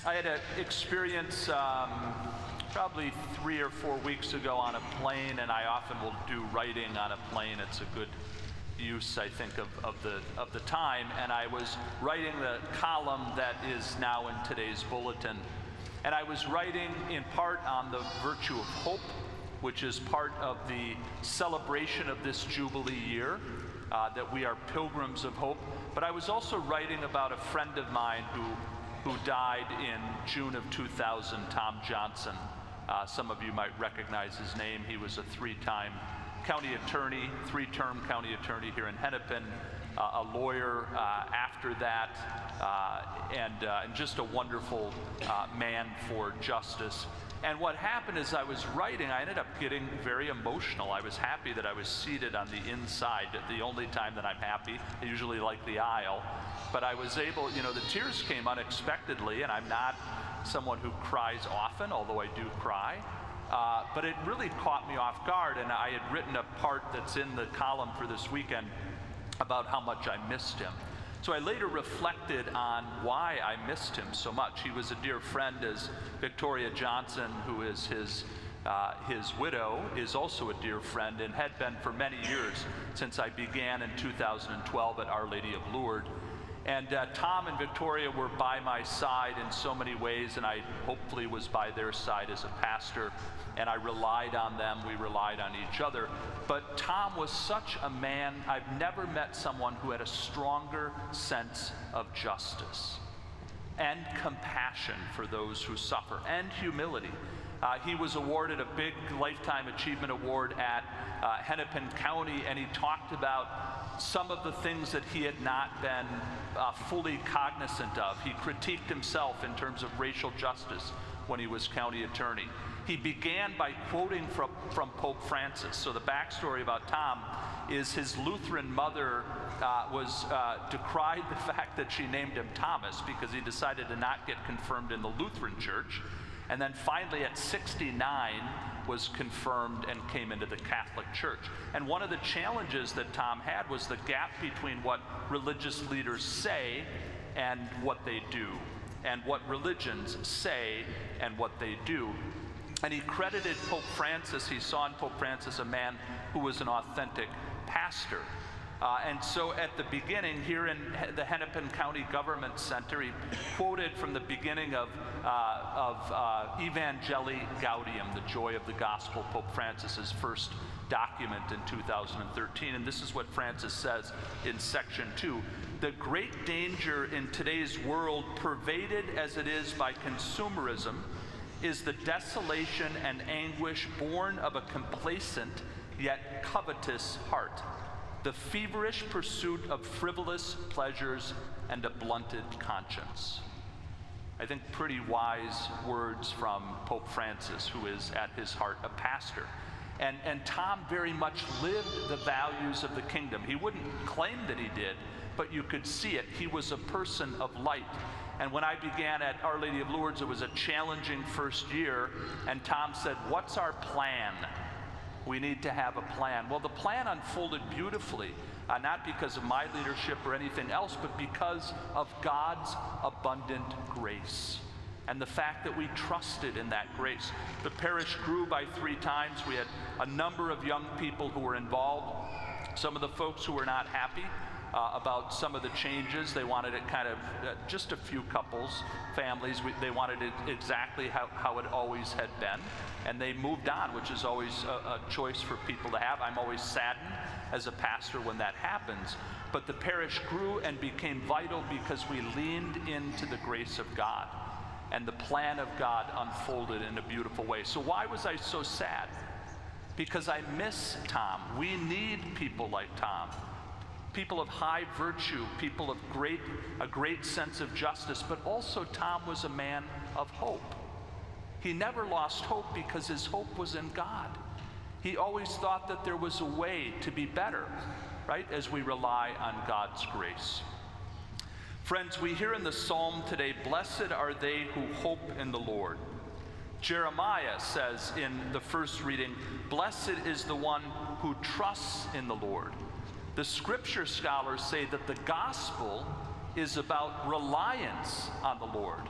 I had an experience probably 3 or 4 weeks ago on a plane, and I often will do writing on a plane. It's a good use, I think, of the time. And I was writing the column that is now in today's bulletin. And I was writing in part on the virtue of hope, which is part of the celebration of this Jubilee year, that we are pilgrims of hope. But I was also writing about a friend of mine who died in June of 2000, Tom Johnson. Some of you might recognize his name. He was a three-time county attorney, three-term county attorney here in Hennepin, a lawyer after that, and just a wonderful man for justice. And what happened is I was writing, I ended up getting very emotional. I was happy that I was seated on the inside, the only time that I'm happy. I usually like the aisle. But I was able, the tears came unexpectedly, and I'm not someone who cries often, although I do cry. But it really caught me off guard, and I had written a part that's in the column for this weekend about how much I missed him. So I later reflected on why I missed him so much. He was a dear friend, as Victoria Johnson, who is his widow, is also a dear friend and had been for many years since I began in 2012 at Our Lady of Lourdes. And Tom and Victoria were by my side in so many ways, and I hopefully was by their side as a pastor, and I relied on them, we relied on each other. But Tom was such a man, I've never met someone who had a stronger sense of justice and compassion for those who suffer, and humility. He was awarded a big Lifetime Achievement Award at Hennepin County, and he talked about some of the things that he had not been fully cognizant of. He critiqued himself in terms of racial justice when he was county attorney. He began by quoting from Pope Francis. So the backstory about Tom is his Lutheran mother decried the fact that she named him Thomas because he decided to not get confirmed in the Lutheran Church. And then finally at 69 was confirmed and came into the Catholic Church. And one of the challenges that Tom had was the gap between what religious leaders say and what they do, and what religions say and what they do. And he credited Pope Francis, he saw in Pope Francis a man who was an authentic pastor. And so at the beginning, here in the Hennepin County Government Center, he quoted from the beginning of Evangelii Gaudium, the joy of the gospel, Pope Francis's first document in 2013. And this is what Francis says in section 2. The great danger in today's world, pervaded as it is by consumerism, is the desolation and anguish born of a complacent yet covetous heart, the feverish pursuit of frivolous pleasures, and a blunted conscience. I think pretty wise words from Pope Francis, who is at his heart a pastor. And Tom very much lived the values of the kingdom. He wouldn't claim that he did, but you could see it. He was a person of light. And when I began at Our Lady of Lourdes, it was a challenging first year, and Tom said, "What's our plan? We need to have a plan." Well, the plan unfolded beautifully, not because of my leadership or anything else, but because of God's abundant grace and the fact that we trusted in that grace. The parish grew by 3 times. We had a number of young people who were involved. Some of the folks who were not happy about some of the changes. They wanted it kind of, just a few couples, families, they wanted it exactly how it always had been. And they moved on, which is always a choice for people to have. I'm always saddened as a pastor when that happens. But the parish grew and became vital because we leaned into the grace of God. And the plan of God unfolded in a beautiful way. So why was I so sad? Because I miss Tom. We need people like Tom. People of high virtue, people of a great sense of justice, but also Tom was a man of hope. He never lost hope because his hope was in God. He always thought that there was a way to be better, right, as we rely on God's grace. Friends, we hear in the psalm today, "Blessed are they who hope in the Lord." Jeremiah says in the first reading, "Blessed is the one who trusts in the Lord." The scripture scholars say that the gospel is about reliance on the Lord.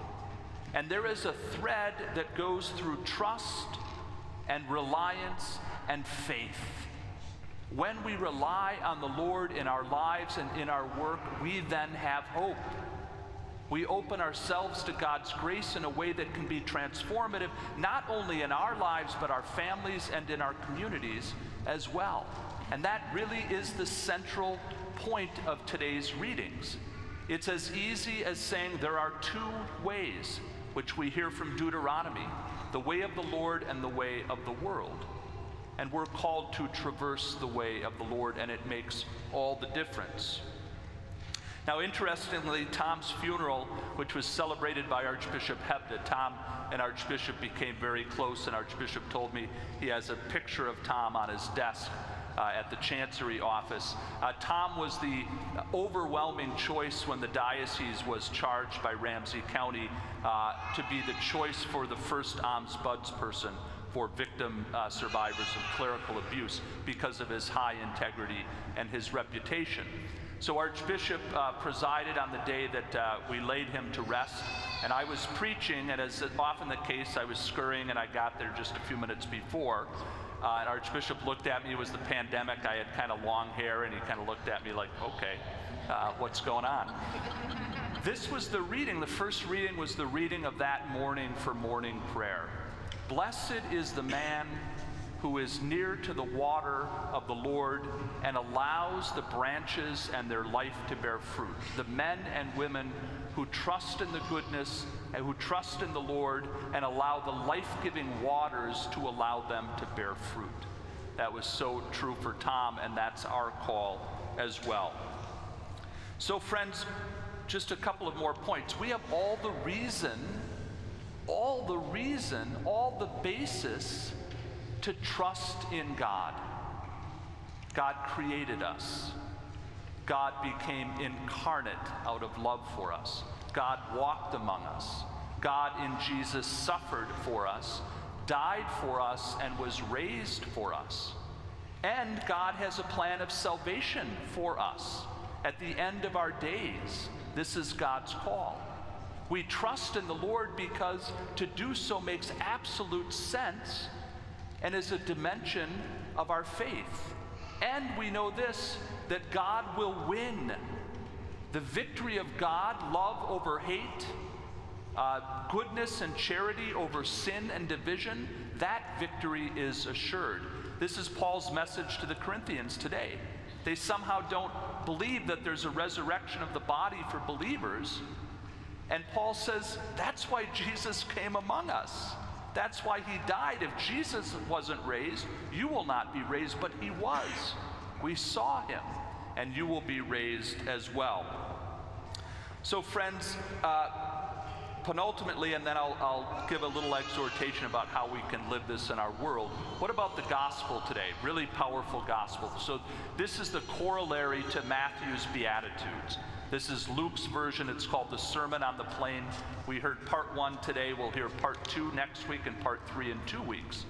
And there is a thread that goes through trust and reliance and faith. When we rely on the Lord in our lives and in our work, we then have hope. We open ourselves to God's grace in a way that can be transformative, not only in our lives, but our families and in our communities as well. And that really is the central point of today's readings. It's as easy as saying there are two ways, which we hear from Deuteronomy, the way of the Lord and the way of the world. And we're called to traverse the way of the Lord, and it makes all the difference. Now, interestingly, Tom's funeral, which was celebrated by Archbishop Hebda, Tom and Archbishop became very close, and Archbishop told me he has a picture of Tom on his desk at the Chancery office. Tom was the overwhelming choice when the diocese was charged by Ramsey County to be the choice for the first ombudsperson for victim survivors of clerical abuse because of his high integrity and his reputation. So Archbishop presided on the day that we laid him to rest, and I was preaching, and as is often the case, I was scurrying, and I got there just a few minutes before. And Archbishop looked at me. It was the pandemic. I had kind of long hair, and he kind of looked at me like, okay, what's going on? This was the reading. The first reading was the reading of that morning for morning prayer. Blessed is the man who is near to the water of the Lord and allows the branches and their life to bear fruit. The men and women who trust in the goodness and who trust in the Lord and allow the life-giving waters to allow them to bear fruit. That was so true for Tom, and that's our call as well. So friends, just a couple of more points. We have all the basis to trust in God. God created us. God became incarnate out of love for us. God walked among us. God in Jesus suffered for us, died for us, and was raised for us. And God has a plan of salvation for us at the end of our days. This is God's call. We trust in the Lord because to do so makes absolute sense and is a dimension of our faith. And we know this, that God will win. The victory of God, love over hate, goodness and charity over sin and division, that victory is assured. This is Paul's message to the Corinthians today. They somehow don't believe that there's a resurrection of the body for believers. And Paul says, that's why Jesus came among us. That's why he died. If Jesus wasn't raised, you will not be raised, but he was. We saw him, and you will be raised as well. So friends, penultimately, and then I'll give a little exhortation about how we can live this in our world. What about the gospel today? Really powerful gospel. So this is the corollary to Matthew's Beatitudes. This is Luke's version. It's called the Sermon on the Plain. We heard part 1 today. We'll hear part 2 next week and part 3 in 2 weeks.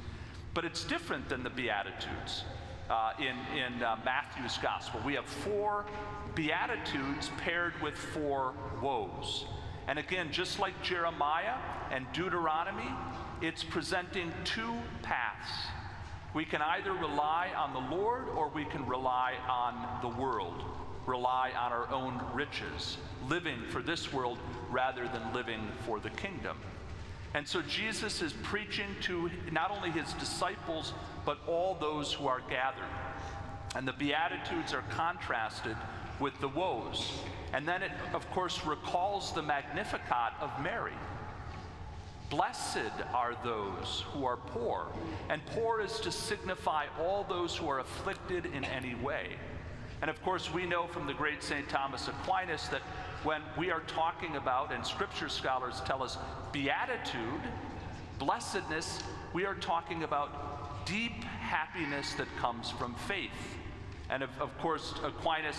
But it's different than the Beatitudes in Matthew's gospel. We have 4 Beatitudes paired with 4 woes. And again, just like Jeremiah and Deuteronomy, it's presenting 2 paths. We can either rely on the Lord or we can rely on the world, rely on our own riches, living for this world rather than living for the kingdom. And so Jesus is preaching to not only his disciples, but all those who are gathered. And the Beatitudes are contrasted with the woes. And then it, of course, recalls the Magnificat of Mary. Blessed are those who are poor. And poor is to signify all those who are afflicted in any way. And of course, we know from the great St. Thomas Aquinas that when we are talking about, and scripture scholars tell us, beatitude, blessedness, we are talking about deep happiness that comes from faith. And of course, Aquinas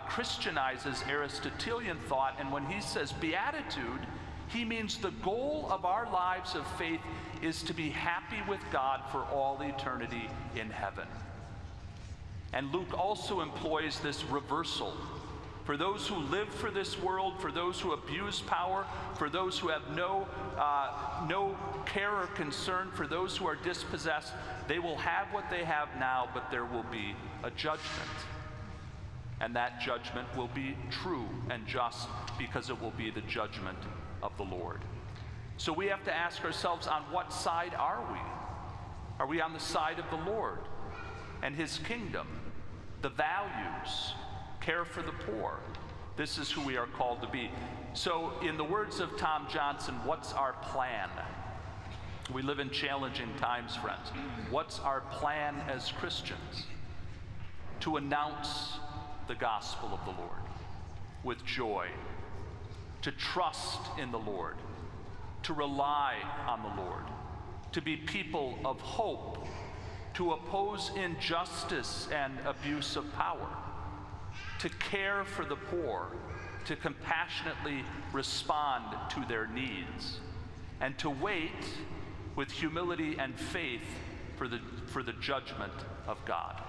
Christianizes Aristotelian thought, and when he says beatitude, he means the goal of our lives of faith is to be happy with God for all eternity in heaven. And Luke also employs this reversal. for those who live for this world, for those who abuse power, for those who have no care or concern, for those who are dispossessed. They will have what they have now, but there will be a judgment. And that judgment will be true and just, because it will be the judgment of the Lord. So we have to ask ourselves, on what side are we? Are we on the side of the Lord and his kingdom, the values, care for the poor? This is who we are called to be. So in the words of Tom Johnson, what's our plan? We live in challenging times, friends. What's our plan as Christians? To announce the gospel of the Lord with joy, to trust in the Lord, to rely on the Lord, to be people of hope, to oppose injustice and abuse of power, to care for the poor, to compassionately respond to their needs, and to wait with humility and faith for the judgment of God.